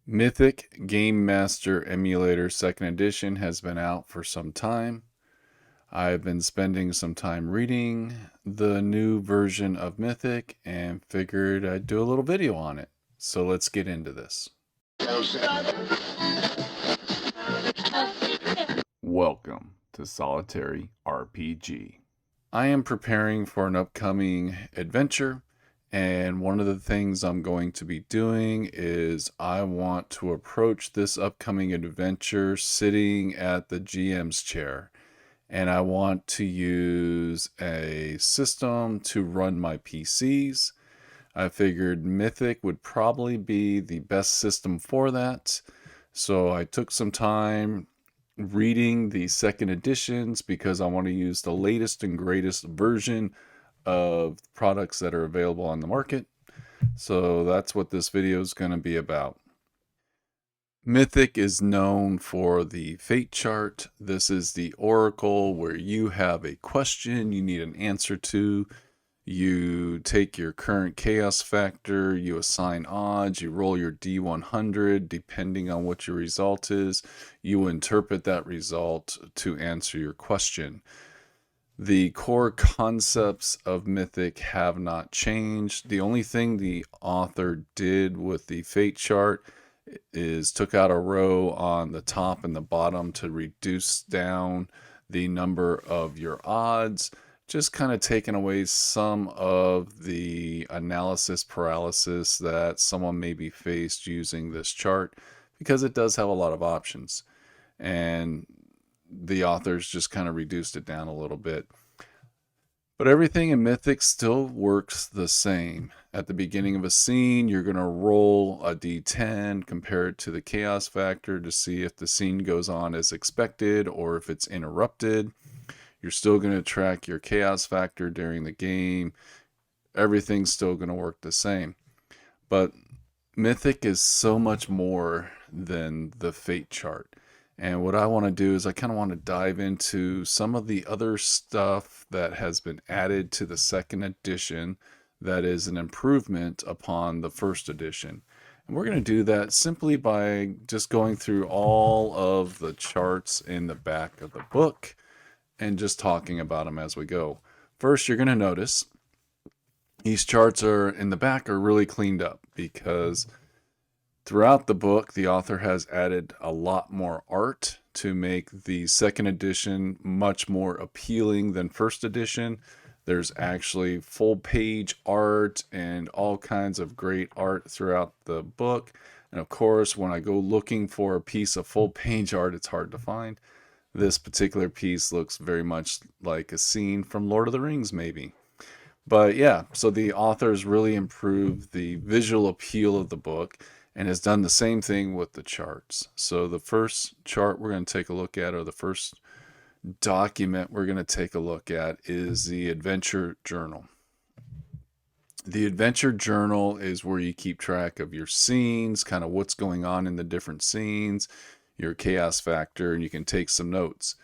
Mythic Game Master Emulator 2nd Edition has been out for some time. I've been spending some time reading the new version of Mythic and figured I'd do a little video on it. So let's get into this. Welcome to Solitary RPG. I am preparing for an upcoming adventure, and one of the things I'm going to be doing is I want to approach this upcoming adventure sitting at the GM's chair, and I want to use a system to run my PCs. I figured Mythic would probably be the best system for that. So I took some time reading the 2nd editions because I want to use the latest and greatest version of products that are available on the market. So that's what this video is going to be about. Mythic is known for the fate chart. This is the oracle where you have a question you need an answer to. You take your current chaos factor, you assign odds, you roll your D100 depending on what your result is. You interpret that result to answer your question. The core concepts of Mythic have not changed. The only thing the author did with the fate chart is took out a row on the top and the bottom to reduce down the number of your odds, just kind of taking away some of the analysis paralysis that someone may be faced using this chart, because it does have a lot of options, and the authors just kind of reduced it down a little bit. But everything in Mythic still works the same. At the beginning of a scene, you're going to roll a d10, compare it to the chaos factor to see if the scene goes on as expected or if it's interrupted. You're still going to track your chaos factor during the game. Everything's still going to work the same. But Mythic is so much more than the fate chart. And what I want to do is I kind of want to dive into some of the other stuff that has been added to the 2nd edition that is an improvement upon the 1st edition. And we're going to do that simply by just going through all of the charts in the back of the book and just talking about them as we go. First, you're going to notice these charts are in the back are really cleaned up because throughout the book, the author has added a lot more art to make the 2nd edition much more appealing than 1st edition. There's actually full page art and all kinds of great art throughout the book. And of course, when I go looking for a piece of full page art, it's hard to find. This particular piece looks very much like a scene from Lord of the Rings, maybe. But yeah, so the authors really improved the visual appeal of the book and has done the same thing with the charts. So the first chart we're going to take a look at, or the first document we're going to take a look at, is the adventure journal. The adventure journal is where you keep track of your scenes, kind of what's going on in the different scenes, your chaos factor, and you can take some notes.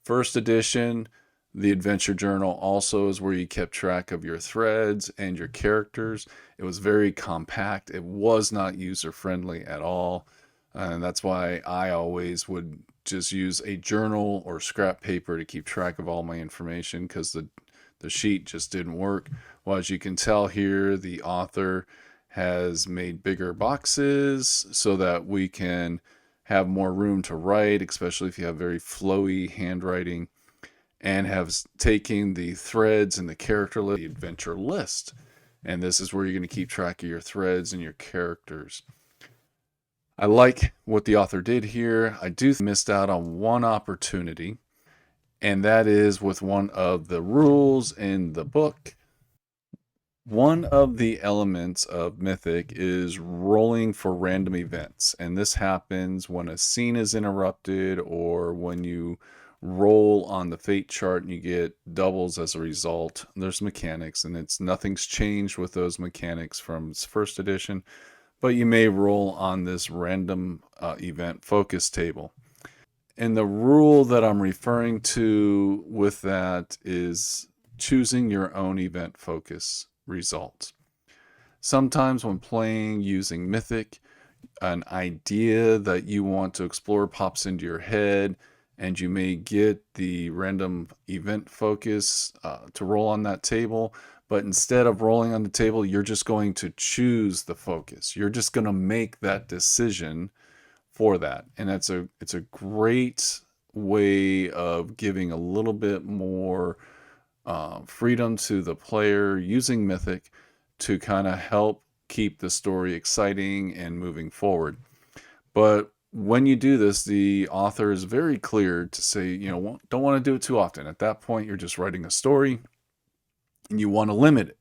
1st edition, the adventure journal also is where you kept track of your threads and your characters. It was very compact. It was not user friendly at all. And that's why I always would just use a journal or scrap paper to keep track of all my information, because the sheet just didn't work. Well, as you can tell here, the author has made bigger boxes so that we can have more room to write, especially if you have very flowy handwriting, and have taken the threads and the character list, the adventure list. And this is where you're going to keep track of your threads and your characters. I like what the author did here. I do missed out on one opportunity, and that is with one of the rules in the book. One of the elements of Mythic is rolling for random events, and this happens when a scene is interrupted or when you roll on the fate chart and you get doubles as a result. There's mechanics, and nothing's changed with those mechanics from 1st edition, but you may roll on this random event focus table. And the rule that I'm referring to with that is choosing your own event focus results. Sometimes when playing using Mythic, an idea that you want to explore pops into your head, and you may get the random event focus to roll on that table. But instead of rolling on the table, you're just going to choose the focus. You're just going to make that decision for that. And it's a great way of giving a little bit more freedom to the player using Mythic to kind of help keep the story exciting and moving forward. But when you do this, the author is very clear to say, don't want to do it too often. At that point, you're just writing a story and you want to limit it.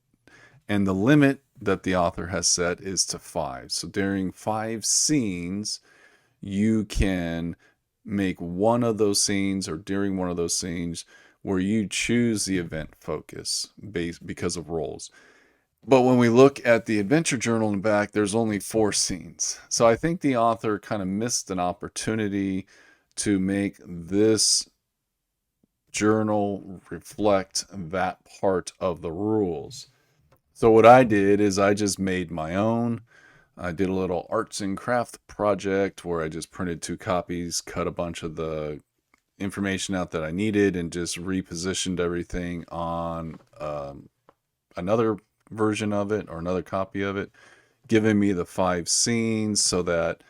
And the limit that the author has set is to 5. So during 5 scenes, you can make one of those scenes, or during one of those scenes, where you choose the event focus based because of roles. But when we look at the adventure journal in the back, there's only 4 scenes. So I think the author kind of missed an opportunity to make this journal reflect that part of the rules. So what I did is I just made my own. I did a little arts and craft project where I just printed 2 copies, cut a bunch of the information out that I needed, and just repositioned everything on another version of it, or another copy of it, giving me the 5 scenes so that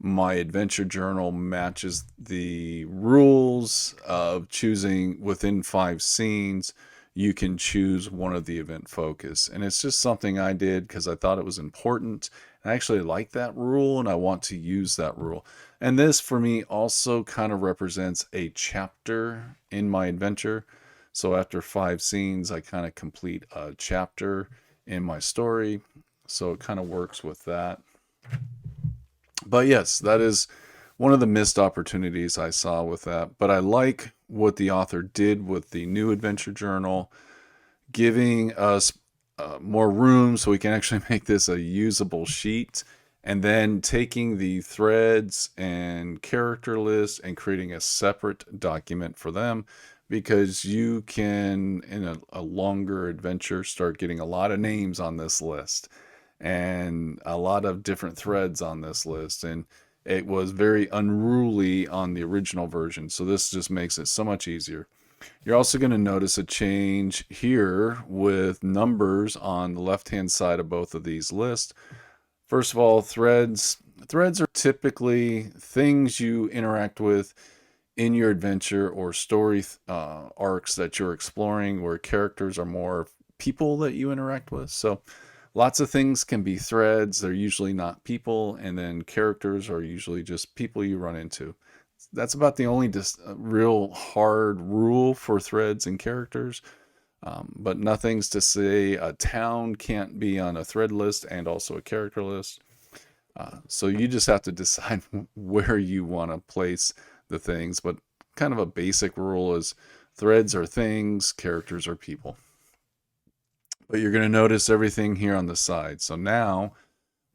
my adventure journal matches the rules of choosing within 5 scenes. You can choose one of the event focus. And it's just something I did because I thought it was important. I actually like that rule and I want to use that rule. And this for me also kind of represents a chapter in my adventure. So after 5 scenes, I kind of complete a chapter in my story. So it kind of works with that. But yes, that is one of the missed opportunities I saw with that. But I like what the author did with the new adventure journal, giving us more room so we can actually make this a usable sheet, and then taking the threads and character lists and creating a separate document for them, because you can, in a longer adventure, start getting a lot of names on this list and a lot of different threads on this list. And it was very unruly on the original version. So this just makes it so much easier. You're also going to notice a change here with numbers on the left-hand side of both of these lists. First of all, threads. Threads are typically things you interact with in your adventure or story arcs that you're exploring, where characters are more people that you interact with. So lots of things can be threads. They're usually not people. And then characters are usually just people you run into. That's about the only real hard rule for threads and characters. But nothing's to say a town can't be on a thread list and also a character list. So you just have to decide where you want to place the things. But kind of a basic rule is threads are things, characters are people. But you're going to notice everything here on the side. So now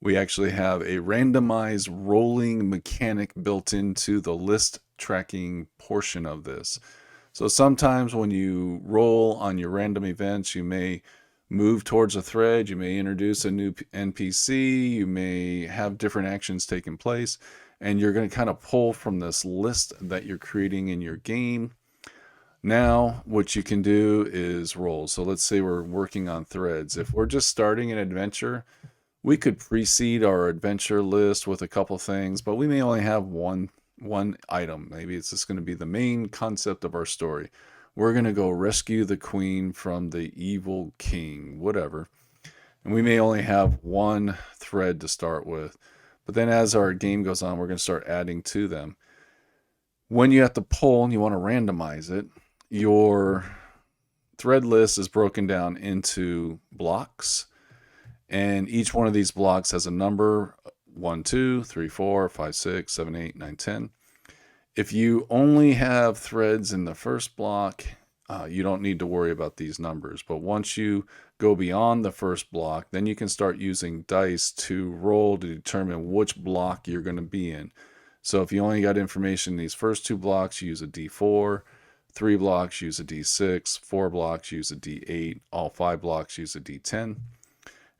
we actually have a randomized rolling mechanic built into the list tracking portion of this. So sometimes when you roll on your random events, you may move towards a thread, you may introduce a new NPC, you may have different actions taking place, and you're going to kind of pull from this list that you're creating in your game. Now, what you can do is roll. So let's say we're working on threads. If we're just starting an adventure, we could precede our adventure list with a couple things, but we may only have one item. Maybe it's just going to be the main concept of our story. We're going to go rescue the queen from the evil king, whatever. And we may only have one thread to start with. But then as our game goes on, we're going to start adding to them. When you have to pull and you want to randomize it, your thread list is broken down into blocks. And each one of these blocks has a number: 1, 2, 3, 4, 5, 6, 7, 8, 9, 10. If you only have threads in the first block, you don't need to worry about these numbers. But once you go beyond the first block, then you can start using dice to roll to determine which block you're going to be in. So if you only got information in these first 2 blocks, you use a D4. 3 blocks, use a D6. 4 blocks, use a D8. All 5 blocks, use a D10.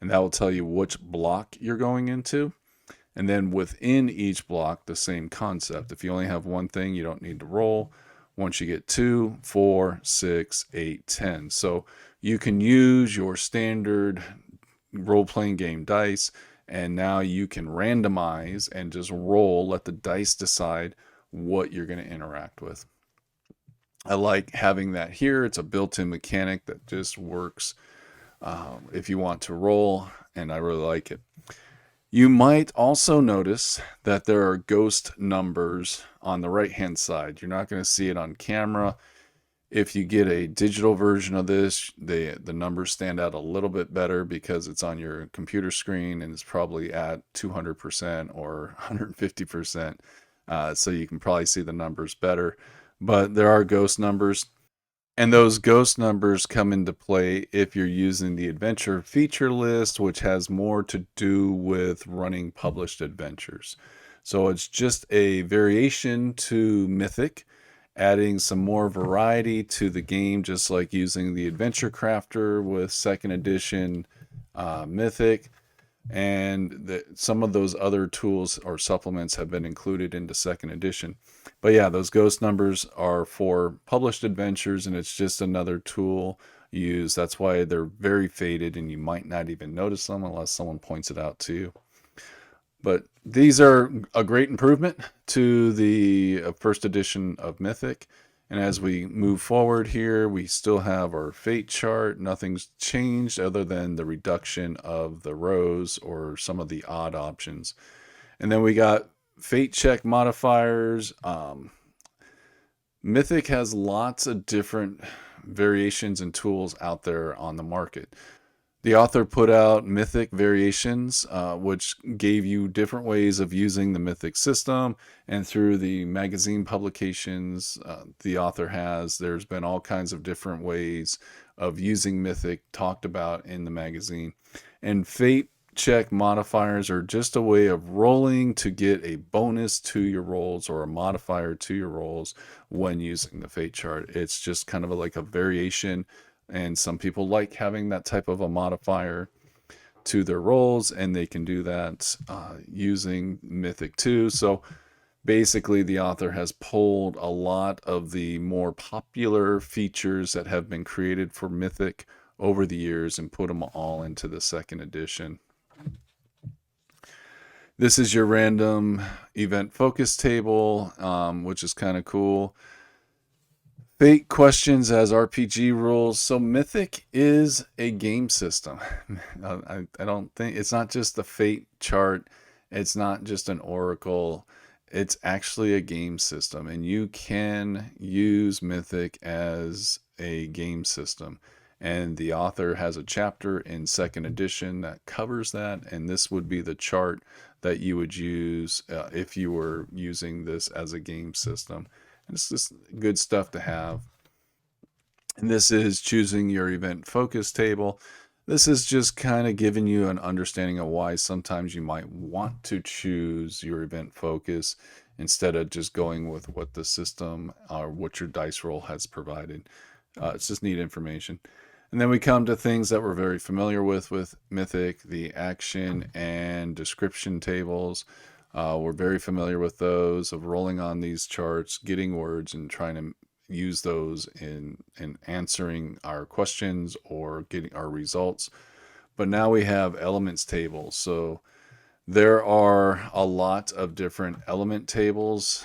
And that will tell you which block you're going into. And then within each block, the same concept. If you only have one thing, you don't need to roll. Once you get 2, 4, 6, 8, 10. So you can use your standard role-playing game dice, and now you can randomize and just roll, let the dice decide what you're going to interact with. I like having that here. It's a built-in mechanic that just works if you want to roll, and I really like it. You might also notice that there are ghost numbers on the right-hand side. You're not going to see it on camera. If you get a digital version of this, the numbers stand out a little bit better because it's on your computer screen and it's probably at 200% or 150%. So you can probably see the numbers better. But there are ghost numbers. And those ghost numbers come into play if you're using the adventure feature list, which has more to do with running published adventures. So it's just a variation to Mythic, adding some more variety to the game, just like using the Adventure Crafter with second edition Mythic. And some of those other tools or supplements have been included into second edition. But yeah, those ghost numbers are for published adventures, and it's just another tool used. That's why they're very faded, and you might not even notice them unless someone points it out to you. But these are a great improvement to the first edition of Mythic. And as we move forward here, we still have our fate chart. Nothing's changed other than the reduction of the rows or some of the odd options. And then we got fate check modifiers. Mythic has lots of different variations and tools out there on the market. The author put out Mythic Variations, which gave you different ways of using the Mythic system. And through the magazine publications the author has, there's been all kinds of different ways of using Mythic talked about in the magazine. And fate check modifiers are just a way of rolling to get a bonus to your rolls or a modifier to your rolls when using the fate chart. It's just kind of like a variation. And some people like having that type of a modifier to their rolls, and they can do that using Mythic too. So basically, the author has pulled a lot of the more popular features that have been created for Mythic over the years and put them all into the second edition. This is your random event focus table, which is kind of cool. Fate questions as RPG rules. So Mythic is a game system. I don't think it's not just the fate chart. It's not just an oracle. It's actually a game system, and you can use Mythic as a game system. And the author has a chapter in second edition that covers that, and this would be the chart that you would use if you were using this as a game system. It's just good stuff to have. And this is choosing your event focus table. This is just kind of giving you an understanding of why sometimes you might want to choose your event focus instead of just going with what the system or what your dice roll has provided. It's just neat information. And then we come to things that we're very familiar with Mythic, the action and description tables. We're very familiar with those, of rolling on these charts, getting words, and trying to use those in answering our questions or getting our results. But now we have elements tables. So there are a lot of different element tables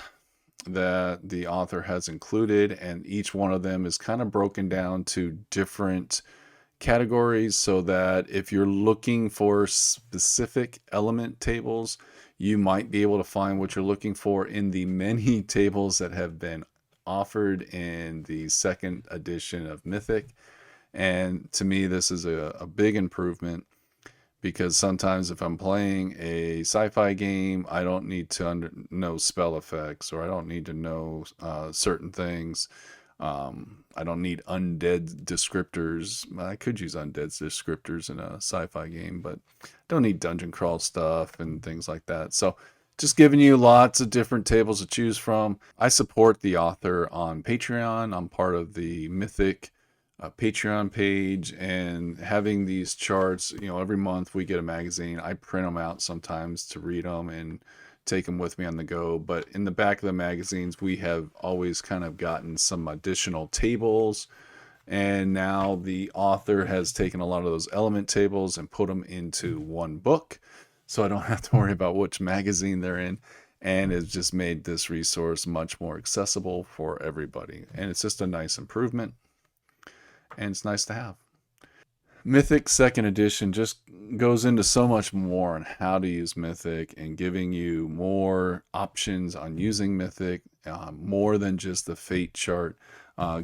that the author has included, and each one of them is kind of broken down to different categories, so that if you're looking for specific element tables, you might be able to find what you're looking for in the many tables that have been offered in the second edition of Mythic. And to me, this is a big improvement, because sometimes if I'm playing a sci-fi game, I don't need to know spell effects, or I don't need to know certain things. I don't need undead descriptors. I could use undead descriptors in a sci-fi game, but I don't need dungeon crawl stuff and things like that. So just giving you lots of different tables to choose from. I support the author on Patreon. I'm part of the Mythic Patreon page, and having these charts. Every month we get a magazine. I print them out sometimes to read them and take them with me on the go. But in the back of the magazines, we have always kind of gotten some additional tables. And now the author has taken a lot of those element tables and put them into one book. So I don't have to worry about which magazine they're in. And it's just made this resource much more accessible for everybody. And it's just a nice improvement. And it's nice to have. Mythic second edition just goes into so much more on how to use Mythic and giving you more options on using Mythic, more than just the fate chart,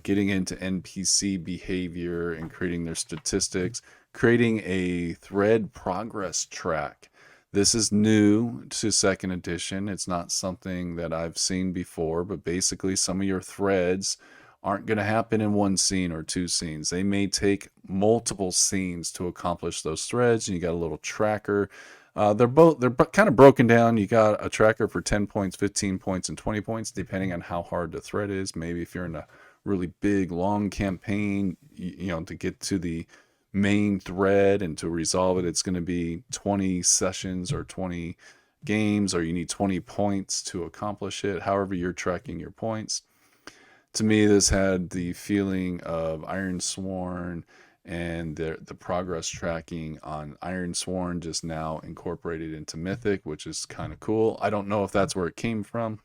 getting into NPC behavior and creating their statistics, creating a thread progress track. This is new to second edition. It's not something that I've seen before, but basically some of your threads aren't going to happen in one scene or two scenes. They may take multiple scenes to accomplish those threads, and you got a little tracker. They're kind of broken down. You got a tracker for 10 points, 15 points, and 20 points, depending on how hard the thread is. Maybe if you're in a really big, long campaign, to get to the main thread and to resolve it, it's going to be 20 sessions or 20 games, or you need 20 points to accomplish it. However, you're tracking your points. To me, this had the feeling of Iron Sworn, and the progress tracking on Iron Sworn just now incorporated into Mythic, which is kind of cool. I don't know if that's where it came from,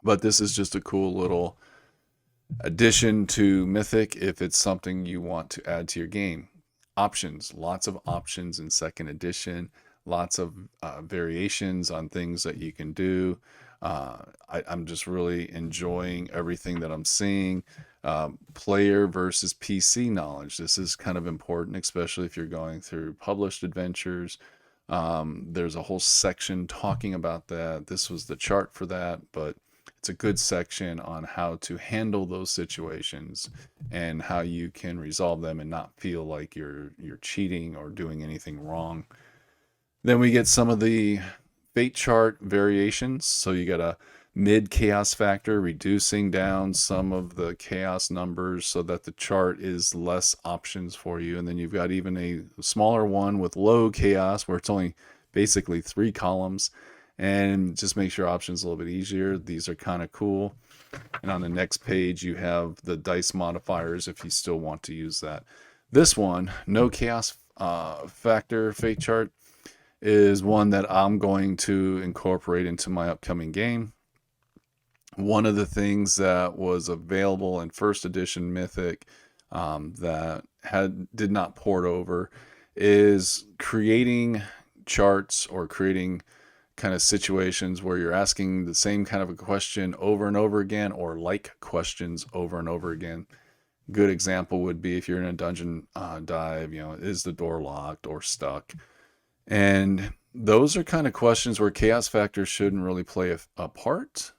but this is just a cool little addition to Mythic if it's something you want to add to your game. Options, lots of options in second edition, lots of variations on things that you can do. I'm just really enjoying everything that I'm seeing. Player versus PC knowledge. This is kind of important, especially if you're going through published adventures. There's a whole section talking about that. This was the chart for that, but it's a good section on how to handle those situations and how you can resolve them and not feel like you're cheating or doing anything wrong. Then we get some of the fate chart variations. So you got a mid chaos factor, reducing down some of the chaos numbers so that the chart is less options for you. And then you've got even a smaller one with low chaos where it's only basically 3 columns, and just makes your options a little bit easier. These are kind of cool. And on the next page, you have the dice modifiers if you still want to use that. This one, no chaos factor fate chart, is one that I'm going to incorporate into my upcoming game. One of the things that was available in first edition Mythic, that did not port over, is creating charts or creating kind of situations where you're asking the same kind of a question over and over again, or like questions over and over again. Good example would be if you're in a dungeon dive, is the door locked or stuck? And those are kind of questions where chaos factor shouldn't really play a part.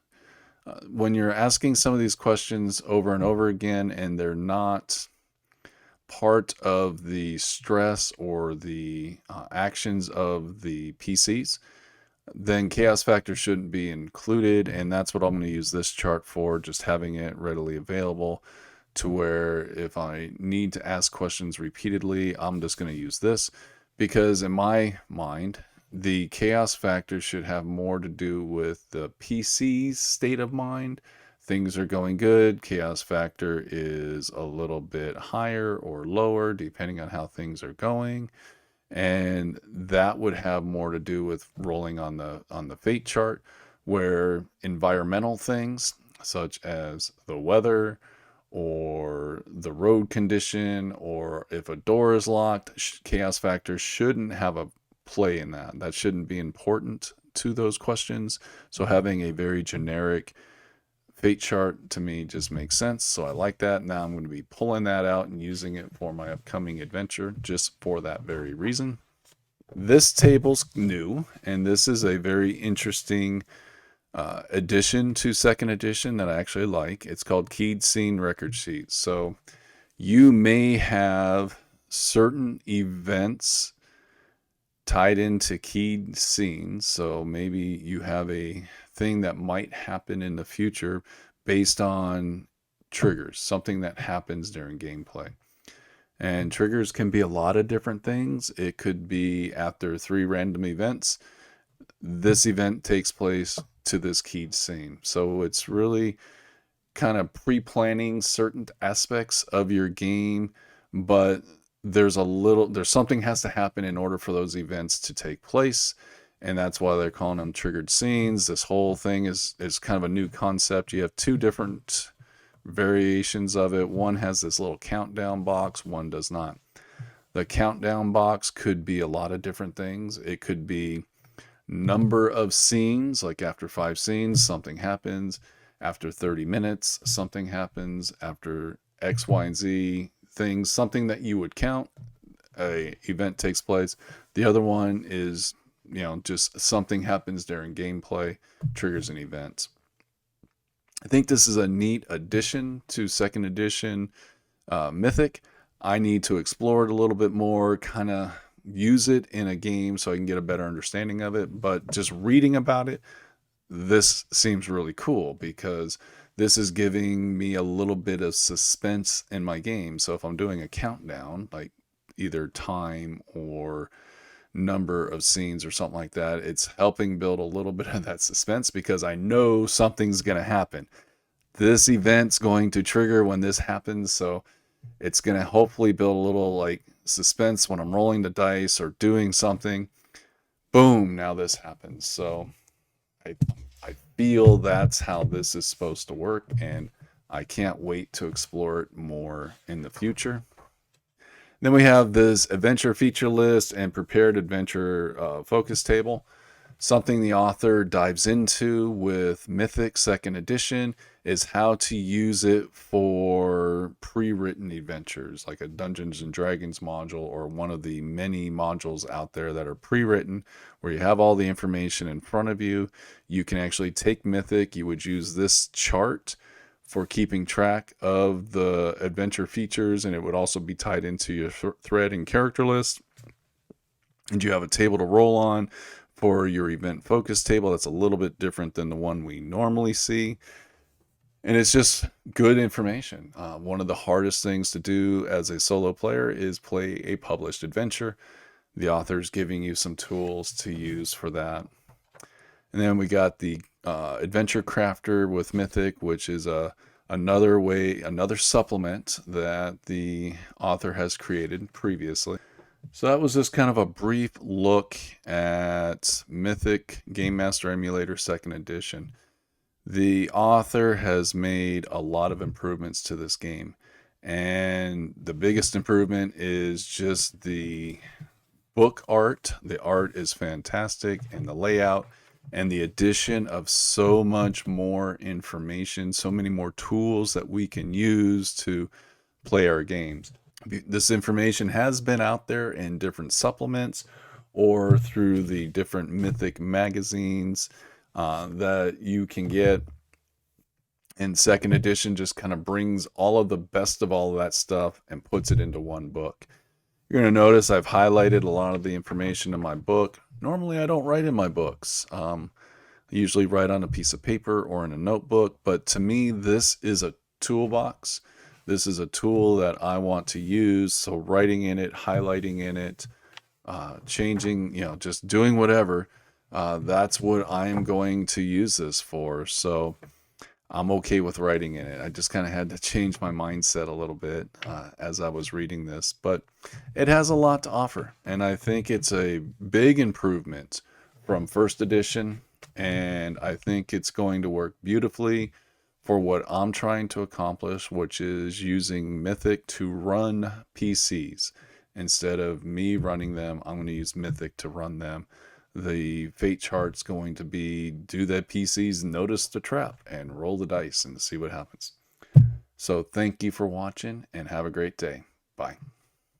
When you're asking some of these questions over and over again and they're not part of the stress or the actions of the PCs, then chaos factor shouldn't be included. And that's what I'm going to use this chart for, just having it readily available to where if I need to ask questions repeatedly, I'm just going to use this. Because in my mind, the chaos factor should have more to do with the PC's state of mind. Things are going good. Chaos factor is a little bit higher or lower depending on how things are going. And that would have more to do with rolling on the fate chart, where environmental things such as the weather or the road condition, or if a door is locked, chaos factor shouldn't have a play in that. That shouldn't be important to those questions. So having a very generic fate chart to me just makes sense. So I like that. Now I'm going to be pulling that out and using it for my upcoming adventure just for that very reason. This table's new, and this is a very interesting addition to second edition that I actually like. It's called Keyed Scene Record Sheet. So you may have certain events tied into keyed scenes. So maybe you have a thing that might happen in the future based on triggers, something that happens during gameplay. And triggers can be a lot of different things. It could be after 3 random events, this event takes place to this keyed scene. So it's really kind of pre-planning certain aspects of your game, but there's something has to happen in order for those events to take place, and that's why they're calling them triggered scenes. This whole thing is kind of a new concept. You have 2 different variations of it. One has this little countdown box, one does not. The countdown box could be a lot of different things. It could be number of scenes, like after 5 scenes, something happens. After 30 minutes, something happens. After X, Y, and Z things, something that you would count, a event takes place. The other one is, just something happens during gameplay, triggers an event. I think this is a neat addition to second edition Mythic. I need to explore it a little bit more, kind of use it in a game so I can get a better understanding of it. But just reading about it, this seems really cool because this is giving me a little bit of suspense in my game. So if I'm doing a countdown, like either time or number of scenes or something like that, it's helping build a little bit of that suspense because I know something's going to happen. This event's going to trigger when this happens, so it's going to hopefully build a little like suspense when I'm rolling the dice or doing something. Boom, now this happens. So I feel that's how this is supposed to work, and I can't wait to explore it more in the future. Then we have this adventure feature list and prepared adventure focus table. Something the author dives into with Mythic 2nd edition is how to use it for pre-written adventures, like a Dungeons and Dragons module or one of the many modules out there that are pre-written where you have all the information in front of you. You can actually take Mythic. You would use this chart for keeping track of the adventure features, and it would also be tied into your thread and character list. And you have a table to roll on for your event focus table. That's a little bit different than the one we normally see. And it's just good information. One of the hardest things to do as a solo player is play a published adventure. The author's giving you some tools to use for that. And then we got the Adventure Crafter with Mythic, which is another supplement that the author has created previously. So that was just kind of a brief look at Mythic Game Master Emulator 2nd edition. The author has made a lot of improvements to this game, and the biggest improvement is just the book art. The art is fantastic, and the layout, and the addition of so much more information, so many more tools that we can use to play our games. This information has been out there in different supplements or through the different Mythic magazines that you can get. And 2nd edition just kind of brings all of the best of all of that stuff and puts it into one book. You're going to notice I've highlighted a lot of the information in my book. Normally I don't write in my books. I usually write on a piece of paper or in a notebook, but to me this is a toolbox. This is a tool that I want to use, so writing in it, highlighting in it, changing, just doing whatever, that's what I am going to use this for. So I'm okay with writing in it. I just kind of had to change my mindset a little bit as I was reading this, but it has a lot to offer, and I think it's a big improvement from 1st edition, and I think it's going to work beautifully for what I'm trying to accomplish, which is using Mythic to run PCs. Instead of me running them, I'm going to use Mythic to run them. The fate chart's going to be do the PCs notice the trap and roll the dice and see what happens. So thank you for watching and have a great day. Bye.